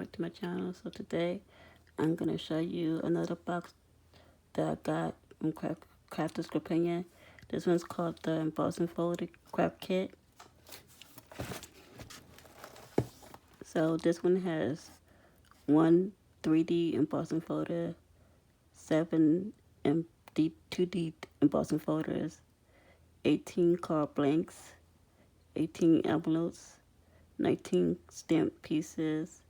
back to my channel. So today I'm going to show you another box that I got from Crafty's Opinion. This one's called the Embossing Folder Craft Kit. So this one has one 3D embossing folder, 2D embossing folders, 18 card blanks, 18 envelopes, 19 stamp pieces,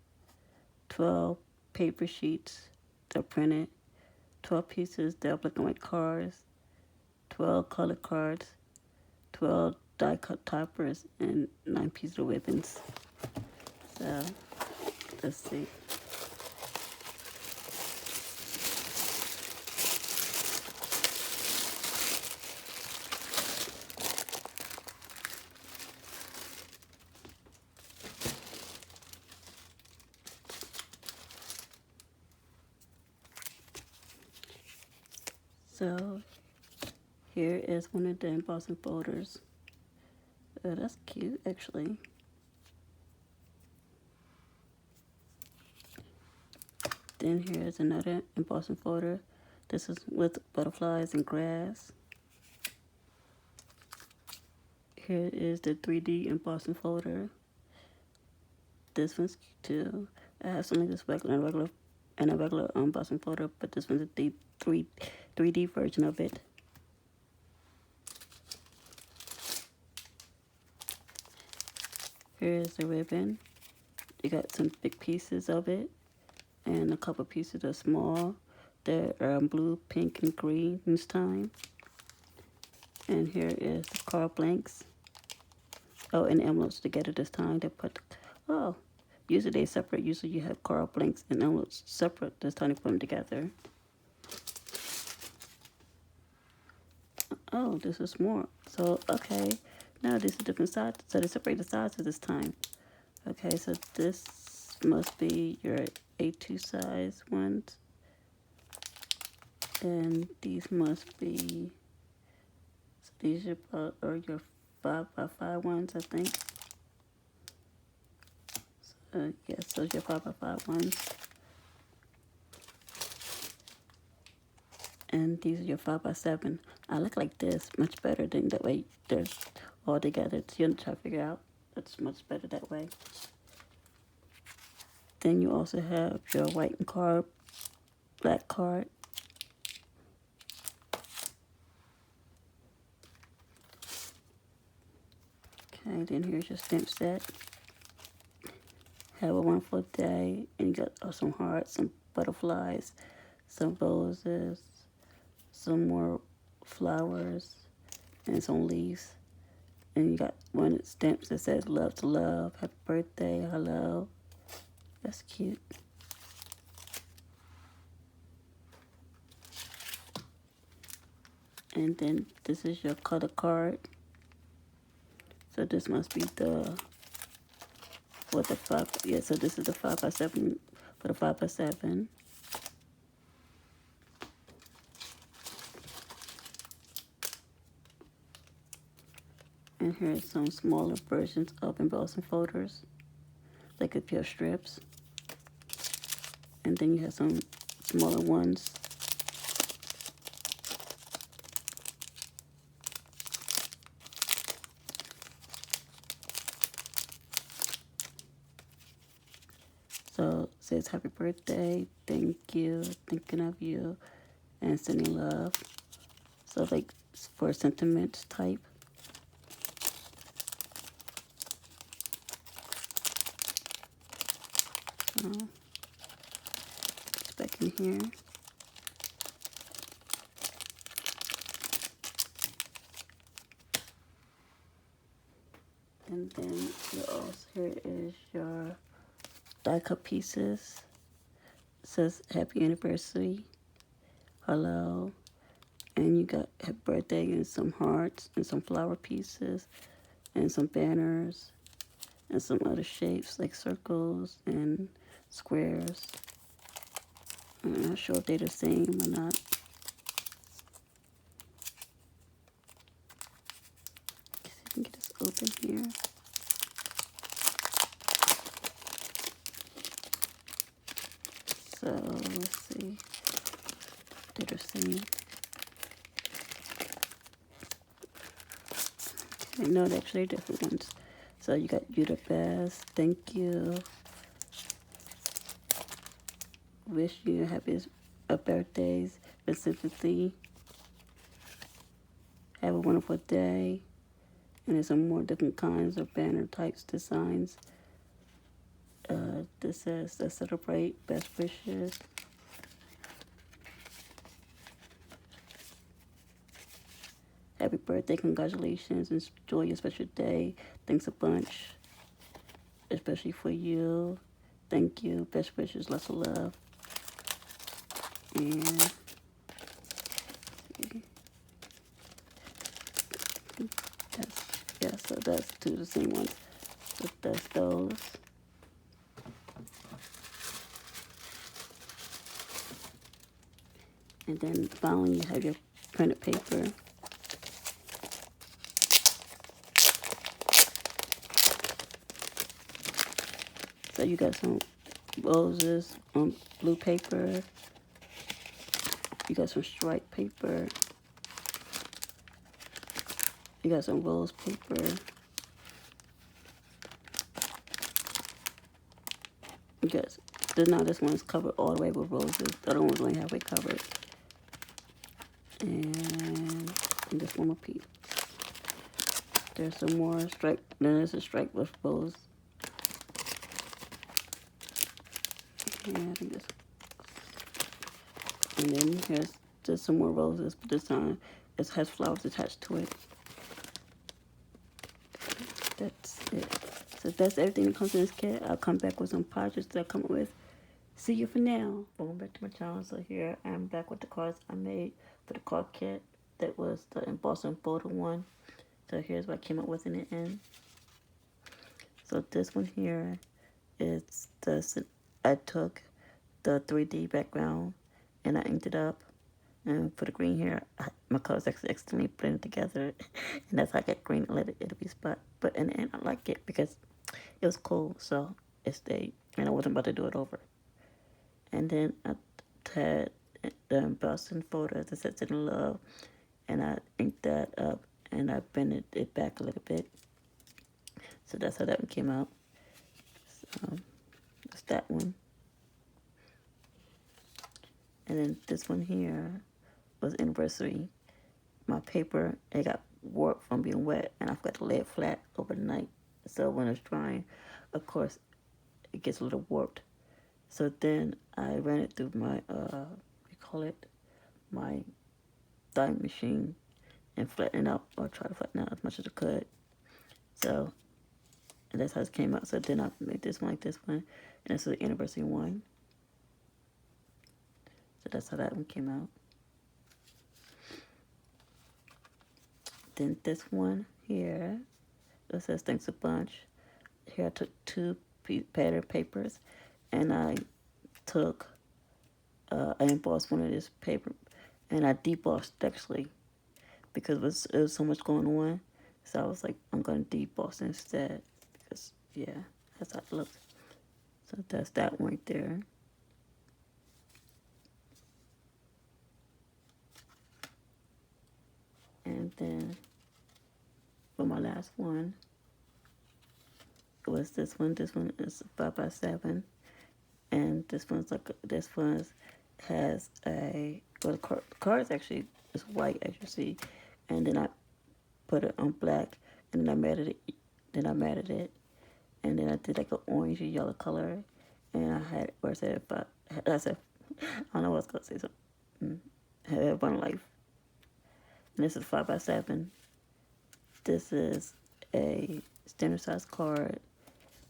12 paper sheets that are printed, 12 pieces that are black and white cards, 12 color cards, 12 die cut toppers, and 9 pieces of ribbons. So, let's see. So, here is one of the embossing folders. Oh, that's cute, actually. Then here's another embossing folder. This is with butterflies and grass. Here is the 3D embossing folder. This one's cute too. I have something like this regular embossing folder, but this one's a 3D version of it. Here's the ribbon. You got some big pieces of it, and a couple pieces are small. They're blue, pink, and green this time. And here is the card blanks. Oh, and envelopes together this time. They put, usually they separate. Usually you have card blanks and envelopes separate. This time they put them together. Oh, this is more. So, okay. Now this is different sides. So they separate the sizes this time. Okay, so this must be your A2 size ones. And these must be, so these are your 5x5 ones, I think. So, yes, so your 5x5 ones. And these are your 5x7. I like this much better than that way. They're all together. So you try to figure out. That's much better that way. Then you also have your white and black card. Okay, then here's your stamp set. Have a wonderful day, and you got some hearts, some butterflies, some roses, some more flowers, and some leaves. And you got one stamp that says love to love, happy birthday, hello. That's cute. And then this is your color card. So this must be so this is the 5x7 for the 5x7. And here's some smaller versions of embossing folders, like a pair of strips. And then you have some smaller ones. So it says happy birthday, thank you, thinking of you, and sending love. So like for sentiments type. So it's back in here. And then here is your die cut pieces. It says happy anniversary, hello, and you got happy birthday and some hearts and some flower pieces and some banners and some other shapes like circles and squares. I'm not sure if they're the same or not. See if I can get this open here. So let's see. They're the same. No, they're actually different ones. So you got you the best. Thank you. Wish you happy birthdays specifically. Have a wonderful day. And there's some more different kinds of banner types, designs. This says to celebrate best wishes. Happy birthday, congratulations, enjoy your special day. Thanks a bunch, especially for you. Thank you, best wishes, lots of love. And that's, yeah, so that's two of the same ones. So that's those. And then finally you have your printed paper. So you got some roses on blue paper. You got some stripe paper. You got some rose paper. You got, now this one is covered all the way with roses. The other one was only halfway covered. And just one more piece. There's some more stripe. Then there's a stripe with rose. Yeah, I think this. And then here's just some more roses, but this time it has flowers attached to it. That's it. So that's everything that comes in this kit. I'll come back with some projects that I come up with. See you for now. Welcome back to my channel. So here I'm back with the cards I made for the card kit. That was the embossing folder one. So here's what I came up with in the end. So this one here is I took the 3D background and I inked it up. And for the green here, my colors actually accidentally blended together. And that's how I got green and let it'll be spot. But in the end, I like it because it was cool. So it stayed. And I wasn't about to do it over. And then I had the embossing folder that says in love. And I inked that up. And I bended it back a little bit. So that's how that one came out. So that's that one. And then this one here was anniversary. My paper, it got warped from being wet, and I forgot to lay it flat overnight. So when it's drying, of course, it gets a little warped. So then I ran it through my, my dye machine and flatten it out, or try to flatten out as much as I could. So and that's how it came out. So then I made this one like this one, and this is the anniversary one. So that's how that one came out. Then this one here, it says thanks a bunch. Here I took two pattern papers, and I took, I embossed one of this paper, and I debossed actually, because it was so much going on. So I was like, I'm going to deboss instead, because yeah, that's how it looks. So that's that one right there. And then for my last one, it was this one. This one is 5x7, and this one's has a, well, the card actually is white, as you see, and then I put it on black, and then I matted it, and then I did like an orange and yellow color, and I had, where I said, I said, I don't know what I was gonna say, so have one life. And this is 5x7. This is a standard size card.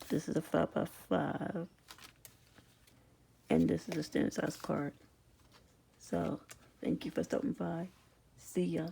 This is a 5x5. And this is a standard size card. So, thank you for stopping by. See ya.